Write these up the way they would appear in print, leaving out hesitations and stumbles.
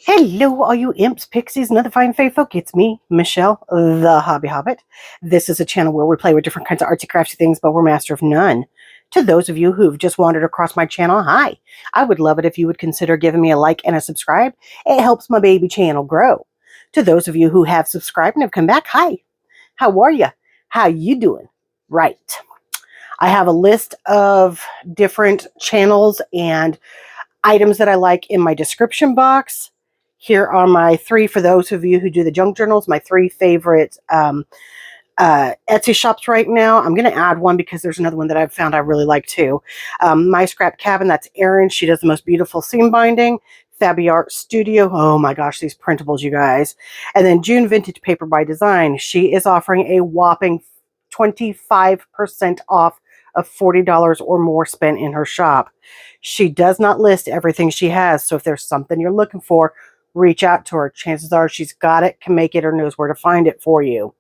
Hello, all you imps, pixies, and other fine fae folk. It's me, Michelle, the Hobby Hobbit. This is a channel where we play with different kinds of artsy craftsy things, but we're master of none. To those of you who've just wandered across my channel, hi. I would love it if you would consider giving me a like and a subscribe. It helps my baby channel grow. To those of you who have subscribed and have come back, hi. How are you? How you doing? Right. I have a list of different channels and items that I like in my description box. Here are my three, for those of you who do the junk journals, my three favorite Etsy shops right now. I'm going to add one because there's another one that I've found I really like too. My Scrap Cabin, that's Erin. She does the most beautiful seam binding. Fabby Art Studio. Oh my gosh, these printables, you guys. And then June Vintage Paper by Design. She is offering a whopping 25% off of $40 or more spent in her shop. She does not list everything she has, so if there's something you're looking for, reach out to her. Chances are she's got it, can make it, or knows where to find it for you.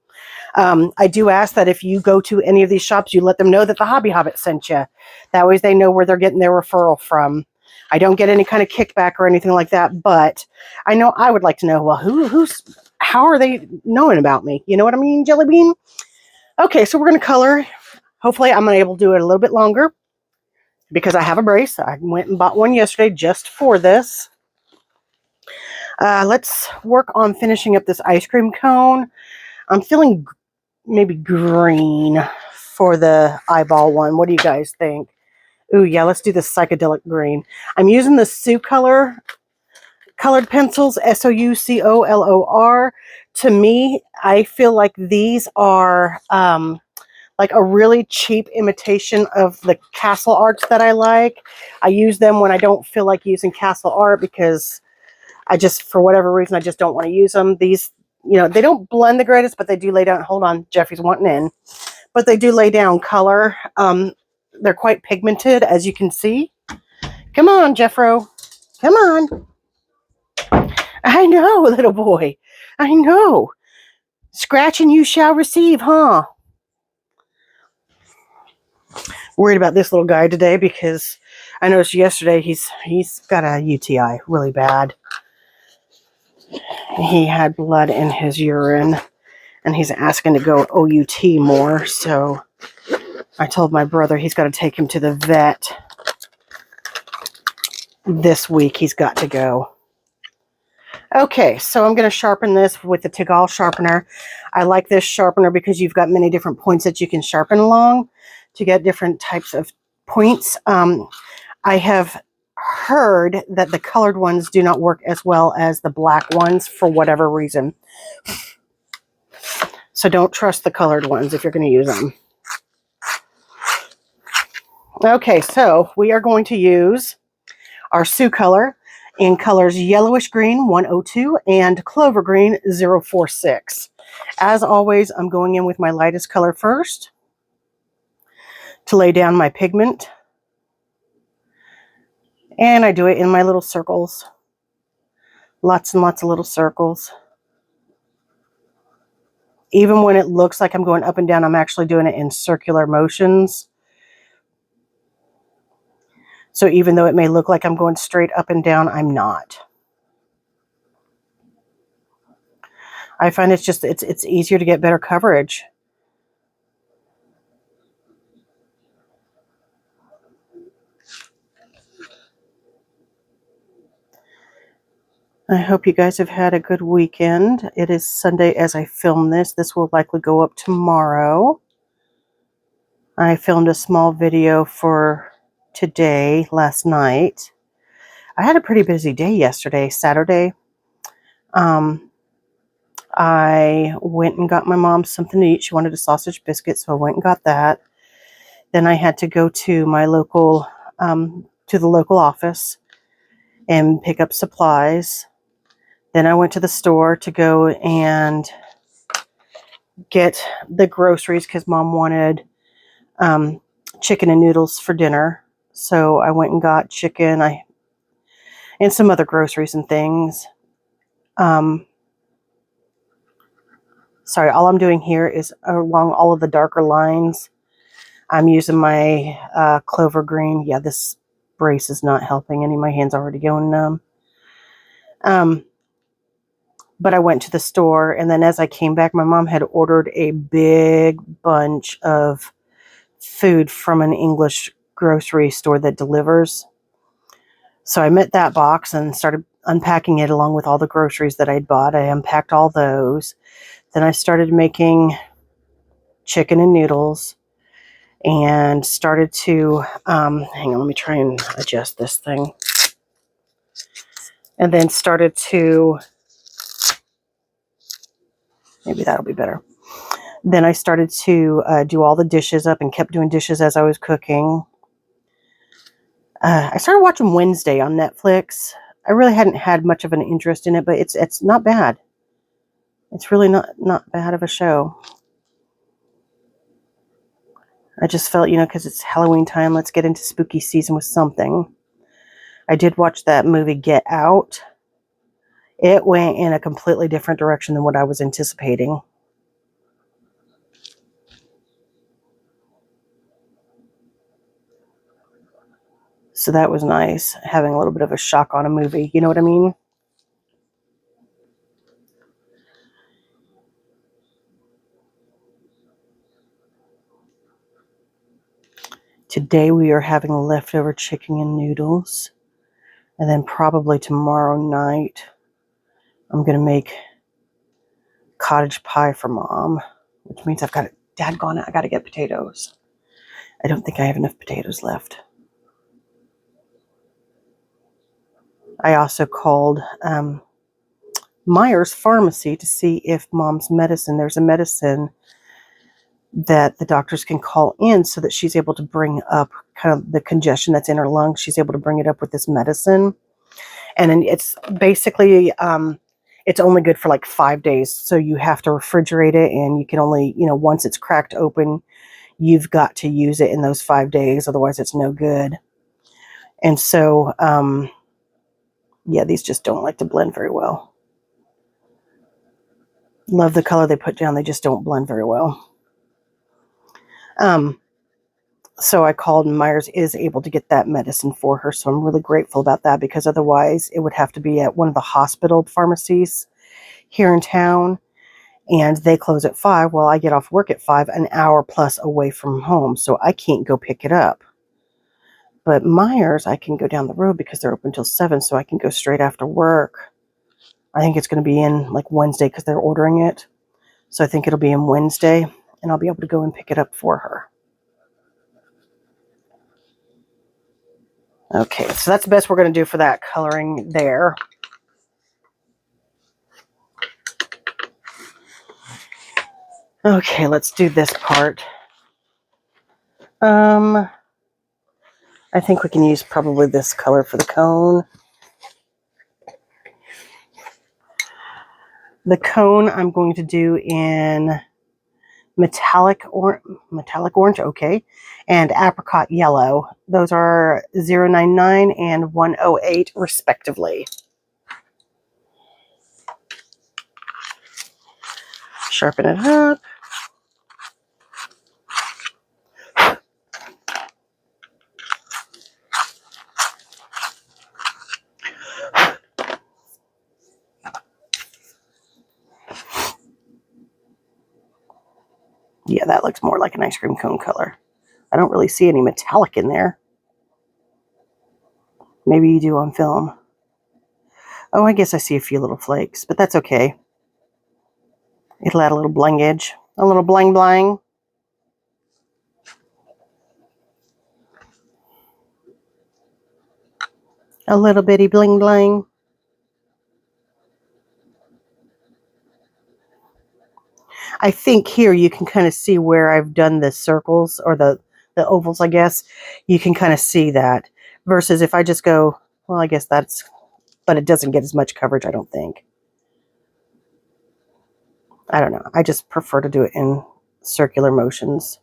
I do ask that if you go to any of these shops, you let them know that the Hobby Hobbit sent you. That way they know where they're getting their referral from. I don't get any kind of kickback or anything like that, but I know I would like to know, well, how are they knowing about me? You know what I mean, Jelly Bean? Okay, so we're going to color. Hopefully I'm able to do it a little bit longer because I have a brace. I went and bought one yesterday just for this. Let's work on finishing up this ice cream cone. I'm feeling maybe green for the eyeball one. What do you guys think? Ooh, yeah, let's do the psychedelic green. I'm using the Sue Color colored pencils, SOUCOLOR. To me, I feel like these are like a really cheap imitation of the Castle arts that I like. I use them when I don't feel like using Castle art because I just, for whatever reason, I just don't want to use them. These, you know, they don't blend the greatest, but they do lay down. Hold on, Jeffy's wanting in. But they do lay down color. They're quite pigmented, as you can see. Come on, Jeffro. Come on. I know, little boy. I know. Scratch and you shall receive, huh? Worried about this little guy today because I noticed yesterday he's got a UTI really bad. He had blood in his urine and he's asking to go OUT more, so I told my brother he's got to take him to the vet this week. He's got to go. Okay, so I'm going to sharpen this with the Tegal sharpener. I like this sharpener because you've got many different points that you can sharpen along to get different types of points. I have heard that the colored ones do not work as well as the black ones for whatever reason. So don't trust the colored ones if you're going to use them. Okay, so we are going to use our Sioux color in colors yellowish green 102 and clover green 046. As always, I'm going in with my lightest color first to lay down my pigment. And I do it in my little circles. Lots and lots of little circles. Even when it looks like I'm going up and down, I'm actually doing it in circular motions. So even though it may look like I'm going straight up and down, I'm not. I find it's easier to get better coverage. I hope you guys have had a good weekend. It is Sunday as I film this. This will likely go up tomorrow. I filmed a small video for today, last night. I had a pretty busy day yesterday, Saturday. I went and got my mom something to eat. She wanted a sausage biscuit, so I went and got that. Then I had to go to my local, to the local office and pick up supplies. Then I went to the store to go and get the groceries because Mom wanted chicken and noodles for dinner. So I went and got chicken and some other groceries and things. Sorry, all I'm doing here is along all of the darker lines. I'm using my clover green. Yeah, this brace is not helping any. My hand's already going numb. But I went to the store, and then as I came back, my mom had ordered a big bunch of food from an English grocery store that delivers. So I met that box and started unpacking it along with all the groceries that I'd bought. I unpacked all those. Then I started making chicken and noodles and started to, hang on, let me try and adjust this thing. And then started to, maybe that'll be better. Then I started to do all the dishes up and kept doing dishes as I was cooking. I started watching Wednesday on Netflix. I really hadn't had much of an interest in it, but it's not bad. It's really not bad of a show. I just felt, because it's Halloween time, let's get into spooky season with something. I did watch that movie Get Out. It went in a completely different direction than what I was anticipating. So that was nice, having a little bit of a shock on a movie. You know what I mean? Today we are having leftover chicken and noodles. And then probably tomorrow night, I'm going to make cottage pie for Mom, which means I've got it. Dadgone it, I got to get potatoes. I don't think I have enough potatoes left. I also called Myers Pharmacy to see if Mom's medicine, there's a medicine that the doctors can call in so that she's able to bring up kind of the congestion that's in her lungs. She's able to bring it up with this medicine. And then it's basically, it's only good for like 5 days. So you have to refrigerate it, and you can only, once it's cracked open, you've got to use it in those 5 days. Otherwise it's no good. And so, yeah, these just don't like to blend very well. Love the color they put down. They just don't blend very well. So I called, and Myers is able to get that medicine for her. So I'm really grateful about that, because otherwise it would have to be at one of the hospital pharmacies here in town, and they close at 5. Well, I get off work at 5, an hour plus away from home, so I can't go pick it up. But Myers, I can go down the road because they're open until 7, so I can go straight after work. I think it's going to be in like Wednesday because they're ordering it. So I think it'll be in Wednesday, and I'll be able to go and pick it up for her. Okay, so that's the best we're going to do for that coloring there. Okay, let's do this part. I think we can use probably this color for the cone. The cone I'm going to do in metallic orange, okay, and apricot yellow. Those are 099 and 108 respectively. Sharpen it up. Yeah, that looks more like an ice cream cone color. I don't really see any metallic in there. Maybe you do on film. Oh, I guess I see a few little flakes, but that's okay. It'll add a little blingage, a little bling bling. A little bitty bling bling. I think here you can kind of see where I've done the circles, or the ovals, I guess. You can kind of see that. Versus if I just go, well, I guess that's, but it doesn't get as much coverage, I don't think. I don't know. I just prefer to do it in circular motions.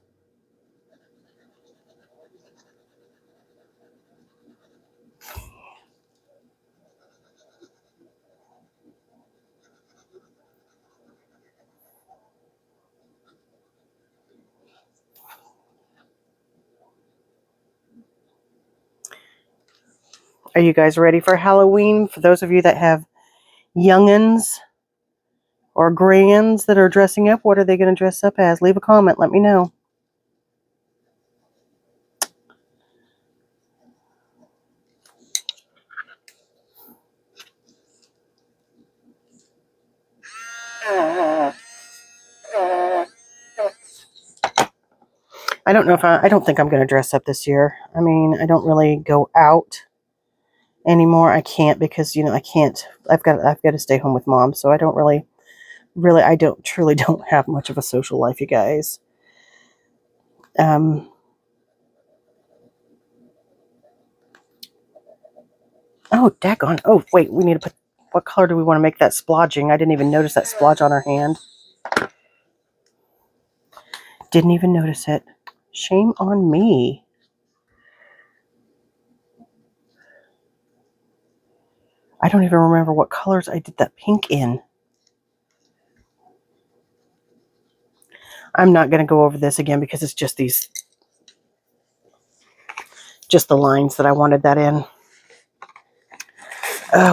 Are you guys ready for Halloween? For those of you that have young'uns, or grands that are dressing up. What are they going to dress up as? Leave a comment. Let me know. I don't know if I don't think I'm going to dress up this year. I mean, I don't really go out anymore. I can't because, you know, I can't. I've got to stay home with mom. So I don't really, I truly don't have much of a social life, you guys. Oh, daggone. Oh, wait, we need to put, what color do we want to make that splodging? I didn't even notice that splodge on her hand. Didn't even notice it. Shame on me. I don't even remember what colors I did that pink in. I'm not going to go over this again because it's just just the lines that I wanted that in.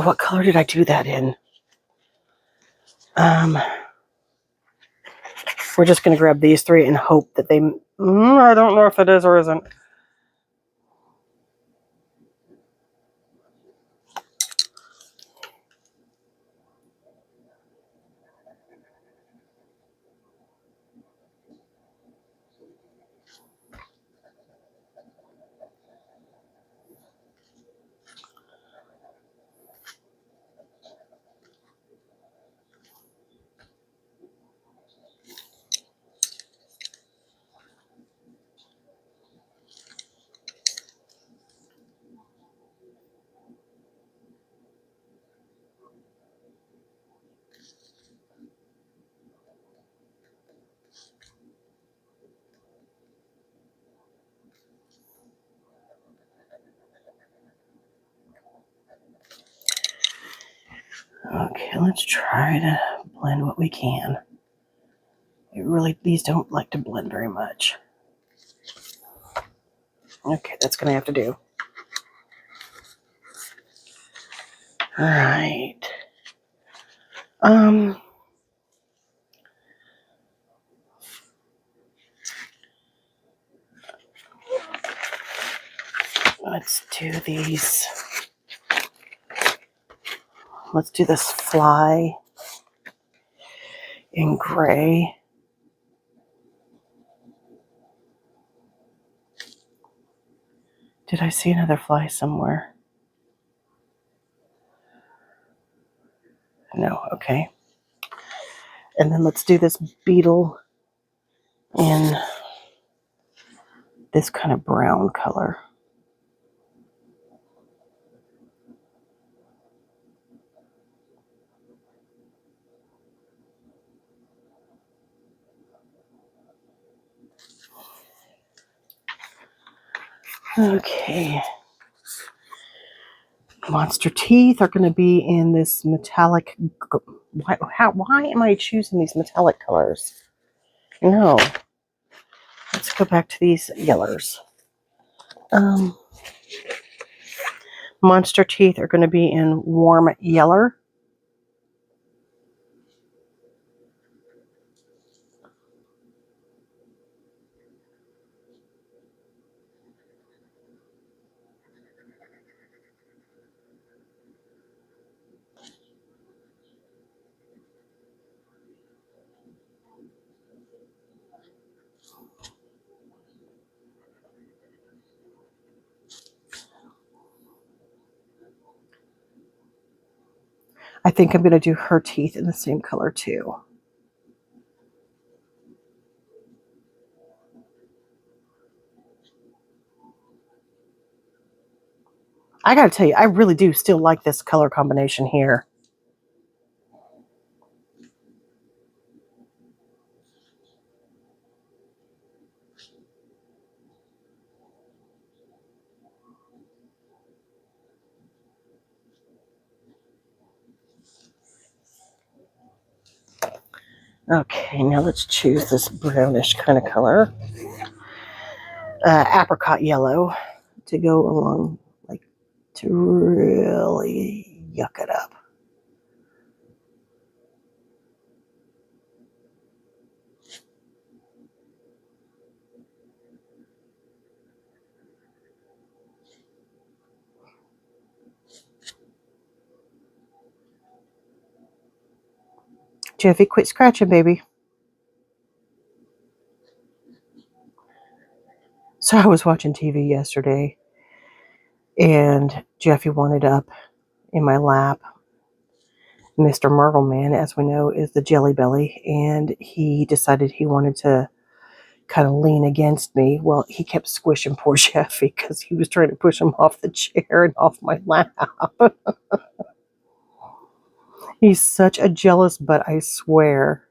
What color did I do that in? We're just going to grab these three and hope that they... I don't know if it is or isn't. Okay, let's try to blend what we can. These don't like to blend very much. Okay, that's going to have to do. All right. Let's do these. Let's do this fly in gray. Did I see another fly somewhere? No, okay. And then let's do this beetle in this kind of brown color. Okay. Monster teeth are going to be in this metallic... Why am I choosing these metallic colors? No. Let's go back to these yellers. Monster teeth are going to be in warm yeller. I think I'm going to do her teeth in the same color too. I got to tell you, I really do still like this color combination here. Okay, now let's choose this brownish kind of color. Apricot yellow to go along, like to really yuck it up. Jeffy, quit scratching, baby. So I was watching TV yesterday, and Jeffy wanted up in my lap. Mr. Marvel Man, as we know, is the Jelly Belly, and he decided he wanted to kind of lean against me. Well, he kept squishing poor Jeffy because he was trying to push him off the chair and off my lap. He's such a jealous butt, I swear.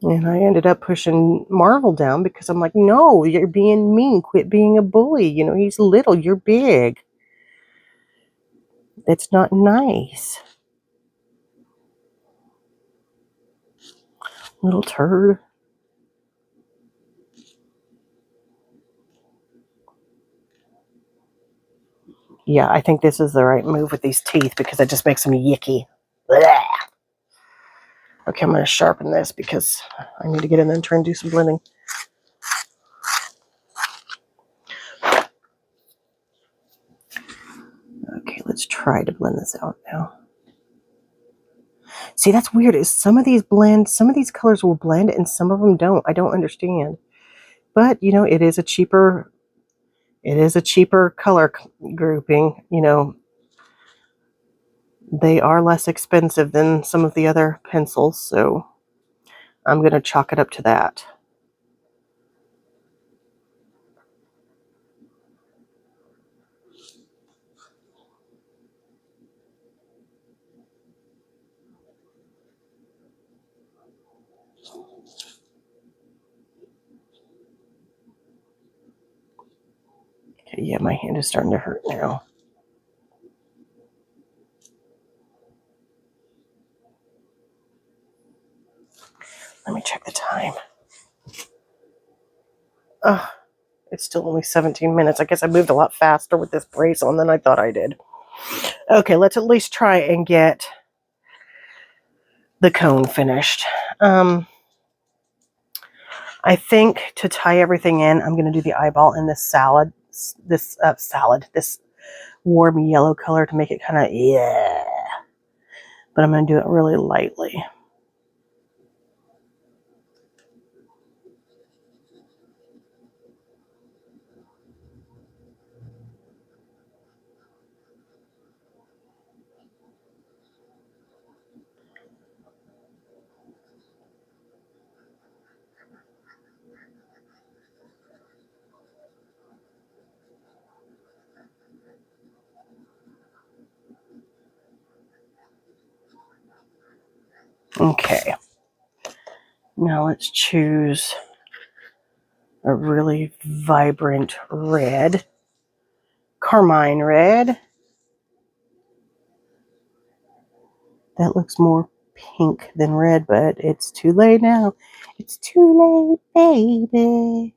And I ended up pushing Marvel down because I'm like, no, you're being mean. Quit being a bully. You know, he's little, you're big. It's not nice. Little turd. Yeah, I think this is the right move with these teeth because it just makes them yicky. Blah. Okay, I'm going to sharpen this because I need to get in there and try and do some blending. Okay, let's try to blend this out now. See, that's weird. Is some of these colors will blend and some of them don't. I don't understand. But, you know, it is a cheaper color grouping. You know, they are less expensive than some of the other pencils, so I'm going to chalk it up to that. Okay, yeah, my hand is starting to hurt now. Let me check the time. Oh, it's still only 17 minutes. I guess I moved a lot faster with this brace on than I thought I did. Okay, let's at least try and get the cone finished. I think to tie everything in, I'm going to do the eyeball in this this warm yellow color to make it kind of, yeah. But I'm going to do it really lightly. Okay. Now let's choose a really vibrant red. Carmine red. That looks more pink than red, but it's too late now. It's too late, baby.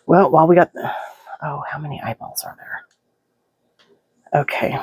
Well, while we got... Oh, how many eyeballs are there? Okay.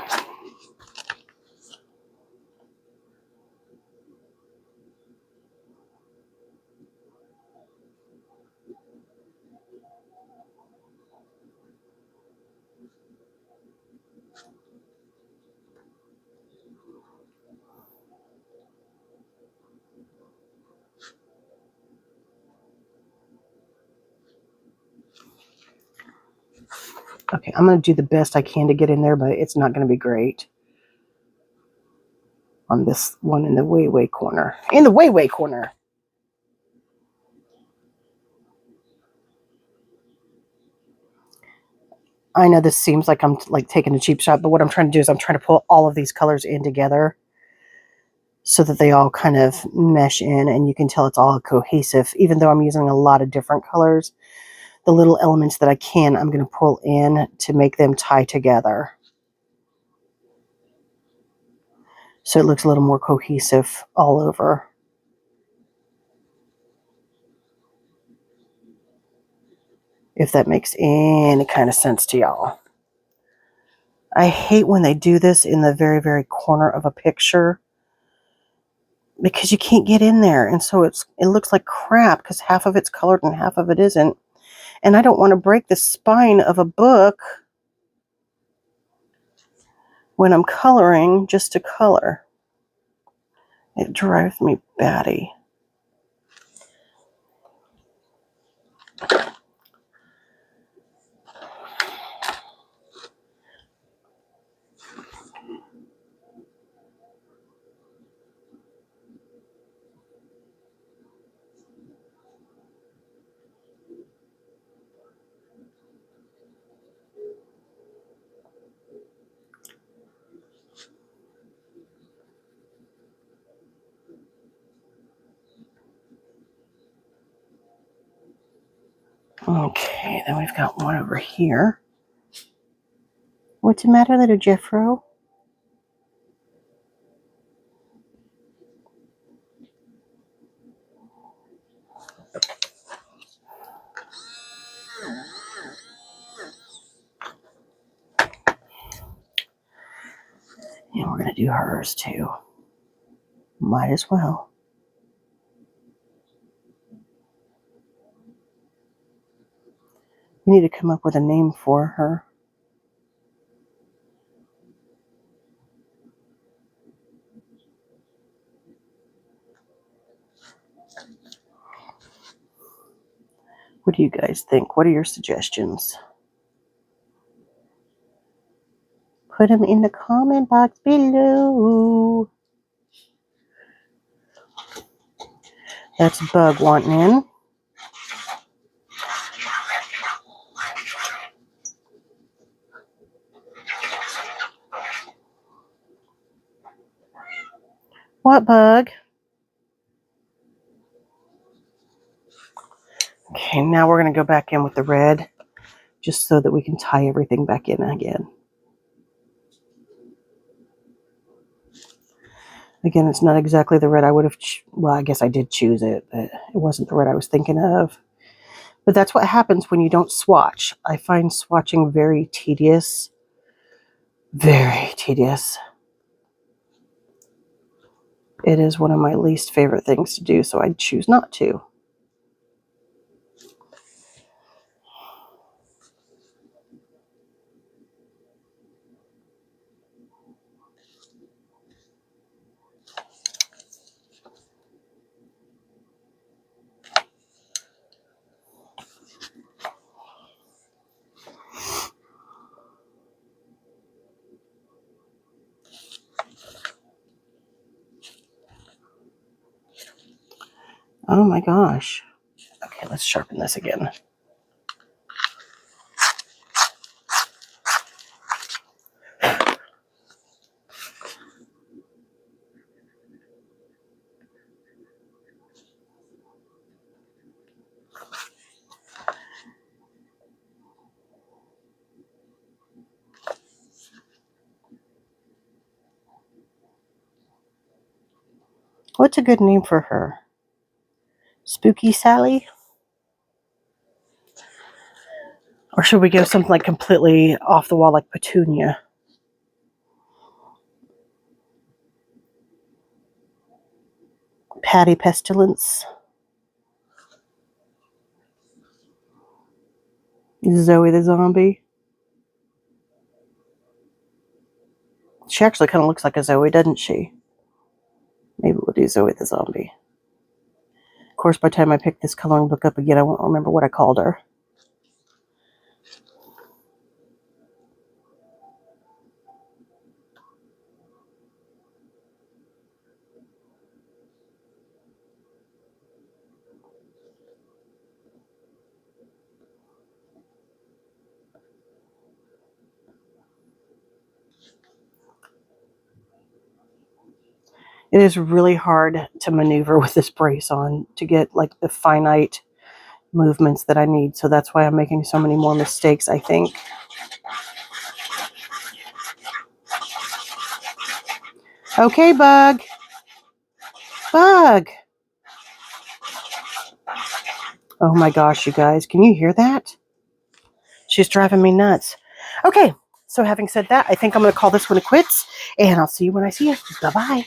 Okay, I'm going to do the best I can to get in there, but it's not going to be great. On this one in the way corner. In the way corner. I know this seems like I'm like taking a cheap shot, but what I'm trying to do is I'm trying to pull all of these colors in together so that they all kind of mesh in and you can tell it's all cohesive. Even though I'm using a lot of different colors, the little elements that I can, I'm going to pull in to make them tie together. So it looks a little more cohesive all over. If that makes any kind of sense to y'all. I hate when they do this in the very, very corner of a picture. because you can't get in there. And so it looks like crap because half of it's colored and half of it isn't. And I don't want to break the spine of a book when I'm coloring just to color. It drives me batty. Okay, then we've got one over here. What's the matter, little Jeffro? And we're going to do hers too. Might as well. You need to come up with a name for her. What do you guys think? What are your suggestions? Put them in the comment box below. That's Bug wanting in. What, Bug? Okay, now we're going to go back in with the red just so that we can tie everything back in again. Again, it's not exactly the red I would have, well, I guess I did choose it, but it wasn't the red I was thinking of. But that's what happens when you don't swatch. I find swatching very tedious. Very tedious. It is one of my least favorite things to do, so I choose not to. Oh my gosh. Okay, let's sharpen this again. What's a good name for her? Spooky Sally? Or should we go something like completely off the wall like Petunia? Patty Pestilence? Zoe the Zombie? She actually kind of looks like a Zoe, doesn't she? Maybe we'll do Zoe the Zombie. Of course, by the time I pick this coloring book up again, I won't remember what I called her. It is really hard to maneuver with this brace on to get like the finite movements that I need. So that's why I'm making so many more mistakes, I think. Okay, Bug. Bug. Oh my gosh, you guys. Can you hear that? She's driving me nuts. Okay, so having said that, I think I'm going to call this one a quits. And I'll see you when I see you. Bye-bye.